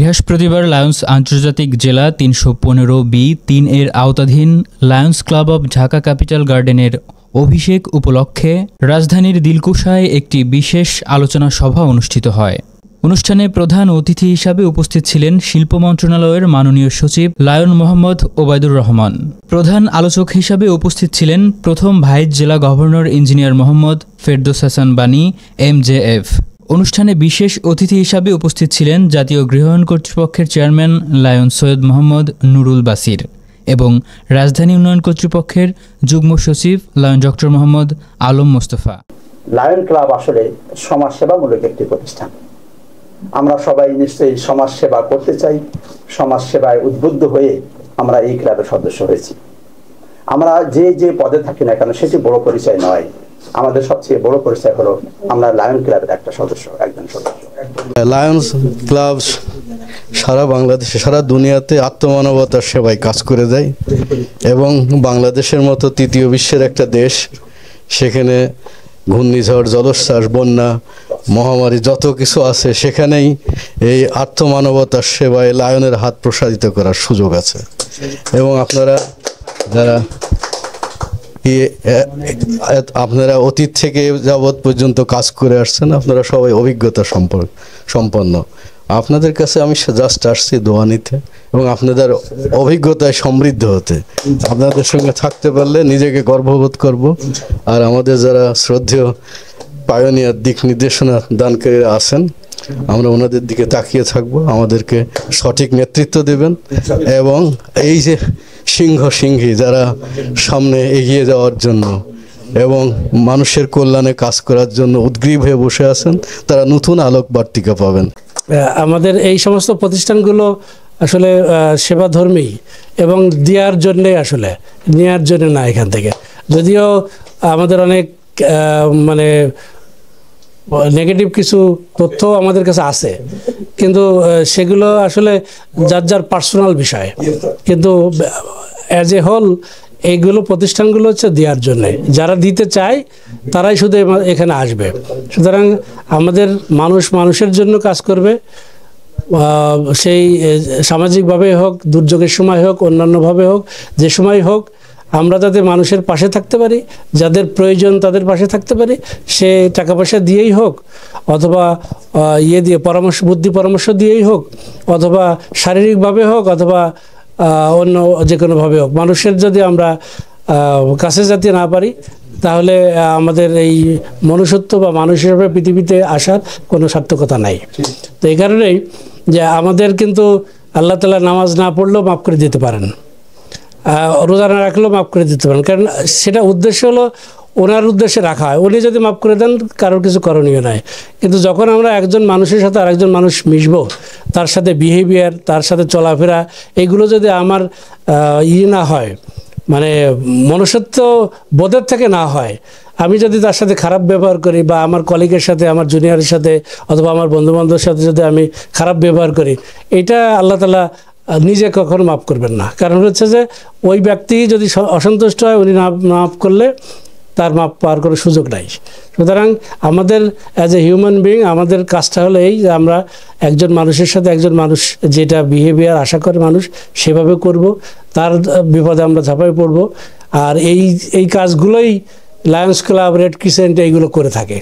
বৃহস্পতিবার লায়ন্স আন্তর্জাতিক জেলা ৩১৫B3 এর আওতাধীন Lions club of Dhaka capital গার্ডেনের অভিষেক উপলক্ষে রাজধানীর দিলকুশায় একটি বিশেষ আলোচনা সভা অনুষ্ঠিত হয়। অনুষ্ঠানে প্রধান অতিথি হিসাবে উপস্থিত ছিলেন শিল্প মন্ত্রণালয়ের মাননীয় সচিব লায়ন মোহাম্মদ ওবায়দুর রহমান। প্রধান আলোচক হিসাবে উপস্থিত ছিলেন প্রথম ভাইস জেলা গভর্নর ইঞ্জিনিয়ার মোহাম্মদ ফেরদৌস হাসান বানী MJF। অনুষ্ঠানে বিশেষ অতিথি হিসাবে উপস্থিত ছিলেন জাতীয় গৃহায়ণ কর্তৃপক্ষের চেয়ারম্যান লায়ন সৈয়দ মোহাম্মদ নুরুল বাসির এবং রাজধানী উন্নয়ন কর্তৃপক্ষের যুগ্ম সচিব lion doctor Mohammad Alam Mostafa. Lion club আসলে সমাজসেবামূলক একটি প্রতিষ্ঠান। আমরা সবাই নিশ্চয়ই সমাজ সেবা করতে চাই। সমাজ সেবায় উদ্বুদ্ধ হয়ে আমরা এই ক্লাবের সদস্য হয়েছি। আমরা যে পদে থাকি না কেন সেটি বড় পরিচয় নয়। আমাদের সবচেয়ে বড় পরিচয় হলো আমরা লায়ন ক্লাবের একজন সদস্য। লায়ন্স ক্লাব সারা বাংলাদেশে, সারা দুনিয়াতে আত্মমানবতার সেবায় কাজ করে দেয় এবং বাংলাদেশের মতো তৃতীয় বিশ্বের একটা দেশ, সেখানে ঘূর্ণিঝড়, জলোচ্ছ্বাস, বন্যা, মহামারী যত কিছু আছে, সেখানেই এই আত্মমানবতার সেবায় লায়নের হাত প্রসারিত করার সুযোগ আছে। এবং আপনারা অতীত থেকে যাবৎ পর্যন্ত কাজ করে আসছেন, আপনারা সবাই অভিজ্ঞতা সম্পন্ন। আপনাদের কাছে আমি জাস্ট আসছি দোয়া নিতে এবং আপনাদের অভিজ্ঞতায় সমৃদ্ধ হতে। আপনাদের সঙ্গে থাকতে পারলে নিজেকে গর্ববোধ করব। আর আমাদের যারা শ্রদ্ধেয় পায়োনিয়ার দিক নির্দেশনা দানকারীরা আছেন, আমরা ওনাদের দিকে তাকিয়ে থাকব, আমাদেরকে সঠিক নেতৃত্ব দেবেন এবং এই যে সিংহী যারা সামনে এগিয়ে যাওয়ার জন্য এবং মানুষের কল্যাণে কাজ করার জন্য উদ্গ্রীব হয়ে বসে আছেন, তারা নতুন আলোক বার্তিকা পাবেন। আমাদের এই সমস্ত প্রতিষ্ঠানগুলো আসলে সেবাধর্মী এবং দেওয়ার জন্যে, আসলে নেওয়ার জন্য না এখান থেকে। যদিও আমাদের অনেক নেগেটিভ কিছু তথ্য আমাদের কাছে আছে, কিন্তু সেগুলো আসলে যার পার্সোনাল বিষয়। কিন্তু অ্যাজ এ হোল এইগুলো প্রতিষ্ঠানগুলো হচ্ছে দেওয়ার জন্যে। যারা দিতে চায় তারাই শুধু এখানে আসবে। সুতরাং আমাদের মানুষের জন্য কাজ করবে, সেই সামাজিকভাবে হোক, দুর্যোগের সময় হোক, অন্যান্যভাবে হোক, যে সময় হোক, আমরা যাতে মানুষের পাশে থাকতে পারি, যাদের প্রয়োজন তাদের পাশে থাকতে পারি, সে টাকা পয়সা দিয়েই হোক, অথবা দিয়ে বুদ্ধি পরামর্শ দিয়েই হোক, অথবা শারীরিকভাবে হোক, অথবা অন্য যে কোনোভাবে হোক, মানুষের যদি আমরা কাছে যেতে না পারি, তাহলে আমাদের এই মনুষ্যত্ব বা মানুষ হিসেবে পৃথিবীতে আসার কোনো সার্থকতা নাই। তো এই কারণেই যে আমাদের কিন্তু আল্লাহ তাআলা নামাজ না পড়লেও মাফ করে দিতে পারেন, রোজা না রাখলেও মাফ করে দিতে পারেন, কারণ সেটা উদ্দেশ্য হলো ওনার উদ্দেশ্যে রাখা হয়। উনি যদি মাফ করে দেন, কারোর কিছু করণীয় নাই। কিন্তু যখন আমরা একজন মানুষের সাথে আরেকজন মানুষ মিশবো, তার সাথে বিহেভিয়ার, তার সাথে চলাফেরা, এইগুলো যদি আমার না হয়, মনুষ্যত্ব বোধের থেকে না হয়, আমি যদি তার সাথে খারাপ ব্যবহার করি, বা আমার কলিগের সাথে, আমার জুনিয়রের সাথে, অথবা আমার বন্ধুবান্ধবের সাথে যদি আমি খারাপ ব্যবহার করি, এটা আল্লাহ তাআলা নিজে কখনো মাফ করবেন না। কারণ হচ্ছে যে ওই ব্যক্তি যদি অসন্তুষ্ট হয়, উনি মাফ করলে তার মাপ পাওয়ার কোনো সুযোগ নাই। সুতরাং আমাদের অ্যাজ এ হিউম্যান বিইং আমাদের কাজটা হলো এই যে আমরা একজন মানুষের সাথে একজন মানুষ যেটা বিহেভিয়ার আশা করে মানুষ, সেভাবে করব, তার বিপদে আমরা ঝাঁপাই পড়ব। আর এই কাজগুলোই লায়ন্স ক্লাব, রেড ক্রিসেন্ট এইগুলো করে থাকে।